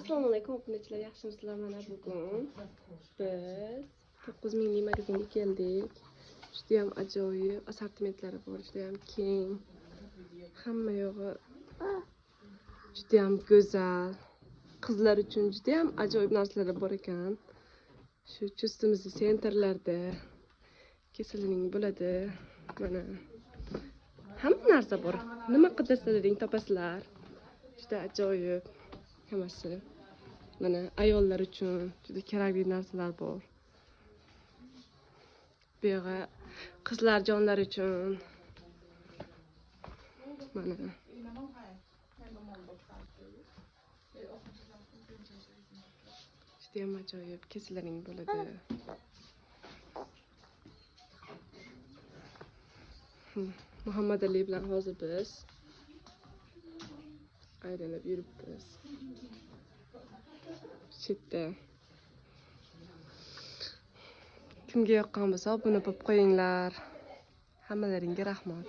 Assalomu alaykum obunachilar, yaxshimisizlar? Mana bugun biz 9000 ming magazinga keldik. Juda ham ajoyib assortimentlari bor, juda ham keng. Hamma yog'i juda ham go'zal. Qizlar uchun juda ham ajoyib narsalar bor ekan. Shu chustimizning sentrlarda kesilining bo'ladi. Mana hamma narsa bor. Nima qidirsalaring topasizlar. Juda ajoyib hammasi. Mana ayollar uchun juda kerakli narsalar bor. Bu yerga qizlar jonlari uchun mana juda ham ajoyib kesalaring bo'ladi. Muhammad Ali bilan hozir biz aylanib yuribmiz. Chetda kimga yoqqan bo'lsa obuna bo'lib qo'yinglar. Hammalaringga rahmat.